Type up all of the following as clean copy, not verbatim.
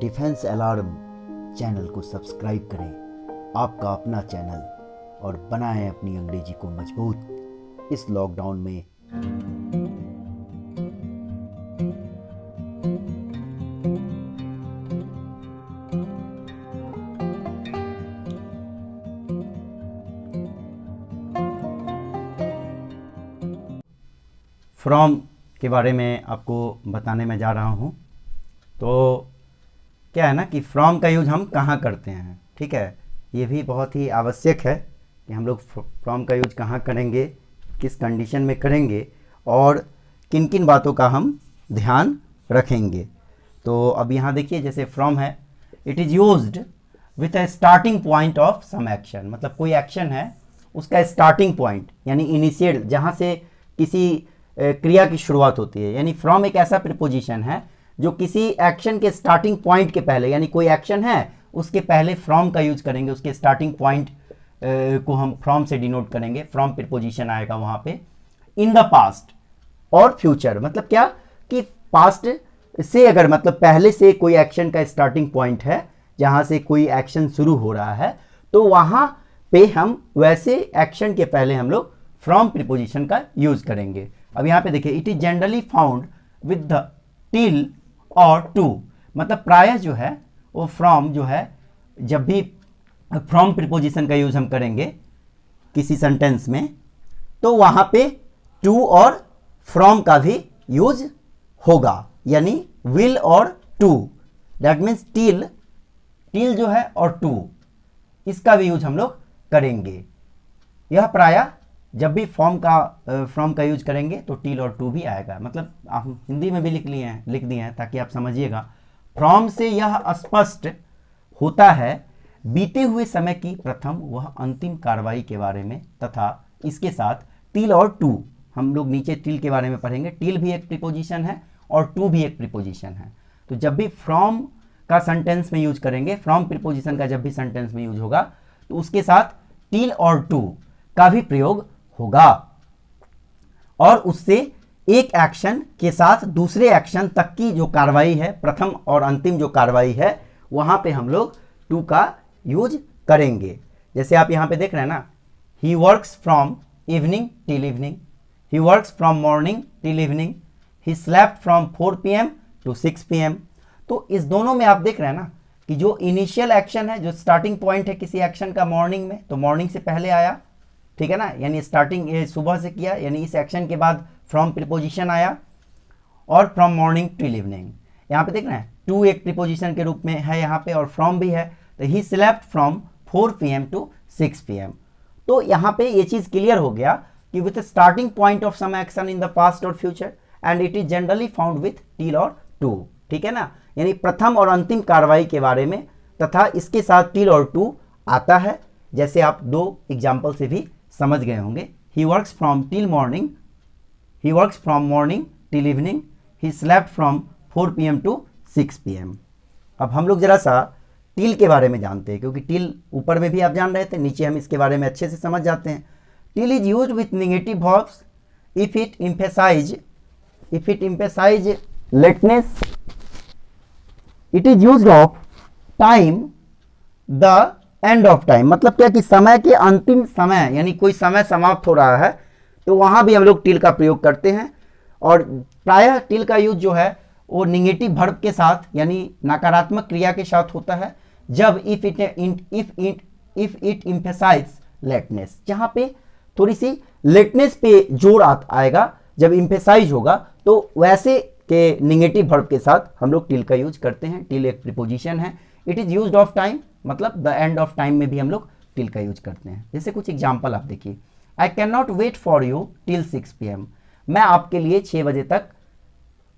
Defence alarm channel को subscribe करें, आपका अपना चैनल, और बनाएं अपनी अंग्रेजी को मजबूत इस लॉकडाउन में। फ्रॉम के बारे में आपको बताने में जा रहा हूँ। तो क्या है ना कि फ्रॉम का यूज हम कहाँ करते हैं, ठीक है। ये भी बहुत ही आवश्यक है कि हम लोग फ्रॉम का यूज कहाँ करेंगे, किस कंडीशन में करेंगे और किन किन बातों का हम ध्यान रखेंगे। तो अब यहाँ देखिए, जैसे फ्रॉम है, it is used with a starting point of some action. मतलब कोई एक्शन है, उसका स्टार्टिंग पॉइंट यानी इनिशियल, जहाँ से किसी क्रिया की शुरुआत होती है। यानी फ्रॉम एक ऐसा प्रीपोजिशन है जो किसी एक्शन के स्टार्टिंग पॉइंट के पहले, यानी कोई एक्शन है उसके पहले फ्रॉम का यूज करेंगे, उसके स्टार्टिंग पॉइंट को हम फ्रॉम से डिनोट करेंगे। फ्रॉम प्रीपोजिशन आएगा वहां पे। इन द पास्ट और फ्यूचर, मतलब क्या कि पास्ट से अगर मतलब पहले से कोई एक्शन का स्टार्टिंग पॉइंट है जहां से कोई एक्शन शुरू हो रहा है, तो वहां पे हम वैसे एक्शन के पहले हम लोग फ्रॉम प्रीपोजिशन का यूज करेंगे। अब यहाँ पे देखिए, it is generally found with the till और टू। मतलब प्रायः जो है वो फ्रॉम जो है, जब भी फ्रॉम प्रीपोजिशन का यूज हम करेंगे किसी सेंटेंस में, तो वहां पे टू और फ्रॉम का भी यूज होगा, यानी विल और टू। दैट मीन्स टिल जो है और टू, इसका भी यूज हम लोग करेंगे। यह प्रायः जब भी फ्रॉम का यूज करेंगे तो टिल और टू भी आएगा। मतलब आप हिंदी में भी लिख दिए हैं ताकि आप समझिएगा। फ्रॉम से यह स्पष्ट होता है बीते हुए समय की प्रथम वह अंतिम कार्रवाई के बारे में, तथा इसके साथ टिल और टू, हम लोग नीचे टिल के बारे में पढ़ेंगे। टिल भी एक प्रीपोजिशन है और टू भी एक प्रीपोजिशन है। तो जब भी फ्रॉम का सेंटेंस में यूज करेंगे, फ्रॉम प्रीपोजिशन का जब भी सेंटेंस में यूज होगा, तो उसके साथ टिल और टू का भी प्रयोग होगा, और उससे एक एक्शन के साथ दूसरे एक्शन तक की जो कार्रवाई है, प्रथम और अंतिम जो कार्रवाई है, वहां पे हम लोग टू का यूज करेंगे। जैसे आप यहां पे देख रहे हैं ना, he works from evening till evening, he works from morning till evening, he slept from 4 PM to 6 PM। तो इस दोनों में आप देख रहे हैं ना कि जो इनिशियल एक्शन है, जो स्टार्टिंग पॉइंट है किसी एक्शन का मॉर्निंग में, तो मॉर्निंग से पहले आया, ठीक है ना, यानी स्टार्टिंग सुबह से किया, यानी इस एक्शन के बाद फ्रॉम प्रीपोजिशन आया, और फ्रॉम मॉर्निंग टिल इवनिंग। यहाँ पे देख रहे हैं टू एक प्रीपोजिशन के रूप में है यहाँ पे, और फ्रॉम भी है। तो he slept from 4 PM to 6 PM। तो यहाँ पे ये चीज क्लियर हो गया कि with starting point of some action in the past और future, and it is generally found with till और टू, ठीक है ना, यानी प्रथम और अंतिम कार्रवाई के बारे में, तथा इसके साथ टिल और टू आता है। जैसे आप दो एग्जाम्पल से भी समझ गए होंगे। He works from till morning, he works from morning till evening, he slept from 4 PM to 6 PM। अब हम लोग जरा सा टिल के बारे में जानते हैं, क्योंकि टिल ऊपर में भी आप जान रहे थे, नीचे हम इसके बारे में अच्छे से समझ जाते हैं। Till is used with negative verbs if it emphasize lateness, it is used of time the end of time. मतलब क्या कि समय के अंतिम समय, यानी कोई समय समाप्त हो रहा है, तो वहां भी हम लोग टिल का प्रयोग करते हैं। और प्रायः टिल का यूज जो है वो निगेटिव वर्ब के साथ, यानी नकारात्मक क्रिया के साथ होता है, जब इफ इट एम्फेसाइज लेटनेस, जहां पे थोड़ी सी लेटनेस पे जोर आएगा, जब एम्फेसाइज होगा, तो वैसे के निगेटिव वर्ब के साथ हम लोग टिल का यूज करते हैं। टिल एक प्रीपोजिशन है। It is used of time, मतलब द एंड ऑफ टाइम में भी हम लोग टिल का यूज करते हैं। जैसे कुछ एग्जाम्पल आप देखिए, I can not wait for you till 6 PM। मैं आपके लिए 6 बजे तक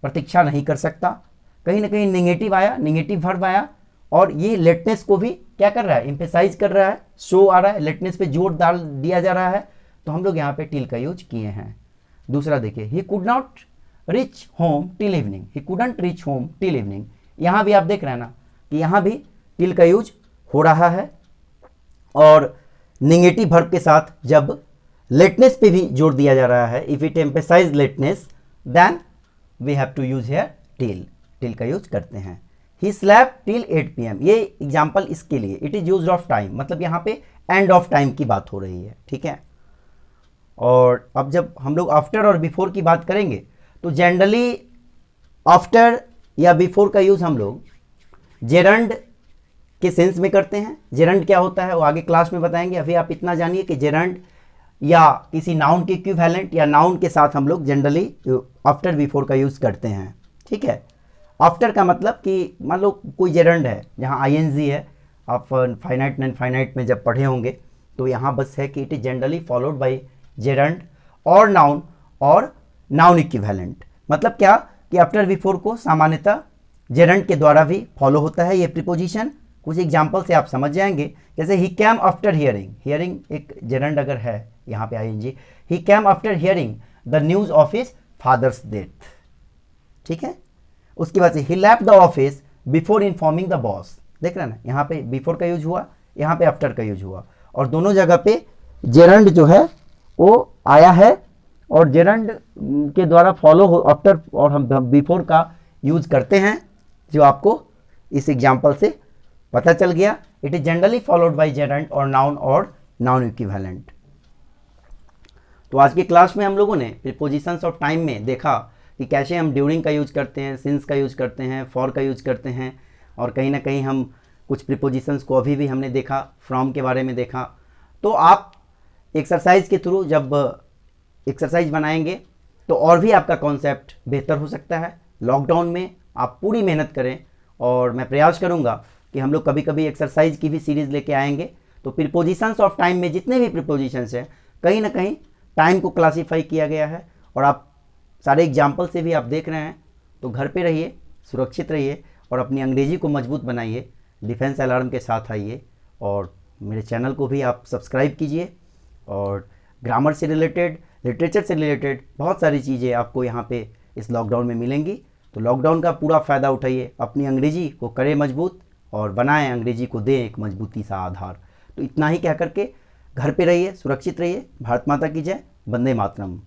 प्रतीक्षा नहीं कर सकता। कहीं ना कहीं निगेटिव आया, निगेटिव वर्ब आया, और ये लेटनेस को भी क्या कर रहा है, एम्फेसाइज कर रहा है, शो आ रहा है, लेटनेस पे जोर डाल दिया जा रहा है, तो हम लोग यहाँ पे टिल का यूज किए हैं। दूसरा देखिए, he could not reach home till evening, he couldn't reach home till evening. यहाँ भी आप देख रहे हैं ना कि यहाँ भी टिल का यूज हो रहा है, और निगेटिव वर्ब के साथ जब लेटनेस पे भी जोर दिया जा रहा है, if it emphasize lateness, then we have to use here till का यूज करते हैं। ही स्लेप्ट टिल 8 PM, ये एग्जाम्पल इसके लिए, it is use of time, मतलब यहाँ पे एंड ऑफ टाइम की बात हो रही है, ठीक है। और अब जब हम लोग आफ्टर और बिफोर की बात करेंगे तो जनरली आफ्टर या बिफोर का यूज़ हम लोग जेरंड के सेंस में करते हैं। जेरंड क्या होता है वो आगे क्लास में बताएंगे, अभी आप इतना जानिए कि जेरंड या किसी नाउन के इक्विवेलेंट या नाउन के साथ हम लोग जनरली आफ्टर बिफोर का यूज़ करते हैं, ठीक है। आफ्टर का मतलब कि मान लो कोई जेरंड है जहाँ ING है, आप फाइनाइट एंड फाइनाइट में जब पढ़े होंगे तो यहाँ बस है कि it is generally followed by gerund और नाउन इक्विवेलेंट। मतलब क्या कि आफ्टर बिफोर को सामान्यतः जेरंड के द्वारा भी फॉलो होता है ये प्रीपोजिशन। कुछ एग्जाम्पल से आप समझ जाएंगे, जैसे he came after hearing, hearing एक जेरंड अगर है यहाँ पे ING, he came after hearing the news of his father's death, ठीक है। उसके बाद से he left the office before informing the boss, देख रहे हैं ना, यहाँ पे बिफोर का यूज हुआ, यहाँ पे आफ्टर का यूज हुआ, और दोनों जगह पे जेरंड जो है वो आया है और जेरंड के द्वारा फॉलो हो आफ्टर और हम बिफोर का यूज करते हैं, जो आपको इस एग्जाम्पल से पता चल गया। It is generally followed by gerund और नाउन इक्विवेलेंट। तो आज की क्लास में हम लोगों ने प्रीपोजिशंस ऑफ टाइम में देखा कि कैसे हम ड्यूरिंग का यूज करते हैं, सिंस का यूज करते हैं, फॉर का यूज करते हैं, और कहीं ना कहीं हम कुछ प्रीपोजिशंस को अभी भी हमने देखा, फ्रॉम के बारे में देखा। तो आप एक्सरसाइज के थ्रू जब एक्सरसाइज बनाएंगे तो और भी आपका कॉन्सेप्ट बेहतर हो सकता है। लॉकडाउन में आप पूरी मेहनत करें और मैं प्रयास करूंगा कि हम लोग कभी कभी एक्सरसाइज की भी सीरीज़ लेके आएंगे। तो प्रीपोजिशंस ऑफ टाइम में जितने भी प्रीपोजिशंस हैं कहीं ना कहीं टाइम को क्लासीफाई किया गया है, और आप सारे एग्जाम्पल से भी आप देख रहे हैं। तो घर पे रहिए, सुरक्षित रहिए और अपनी अंग्रेजी को मजबूत बनाइए, डिफेंस अलार्म के साथ आइए, और मेरे चैनल को भी आप सब्सक्राइब कीजिए। और ग्रामर से रिलेटेड, लिटरेचर से रिलेटेड बहुत सारी चीज़ें आपको यहाँ पे इस लॉकडाउन में मिलेंगी। तो लॉकडाउन का पूरा फ़ायदा उठाइए, अपनी अंग्रेजी को करें मजबूत और बनाएं, अंग्रेजी को दें एक मजबूती सा आधार। तो इतना ही कह करके घर पे रहिए, सुरक्षित रहिए। भारत माता की जय, वंदे मातरम।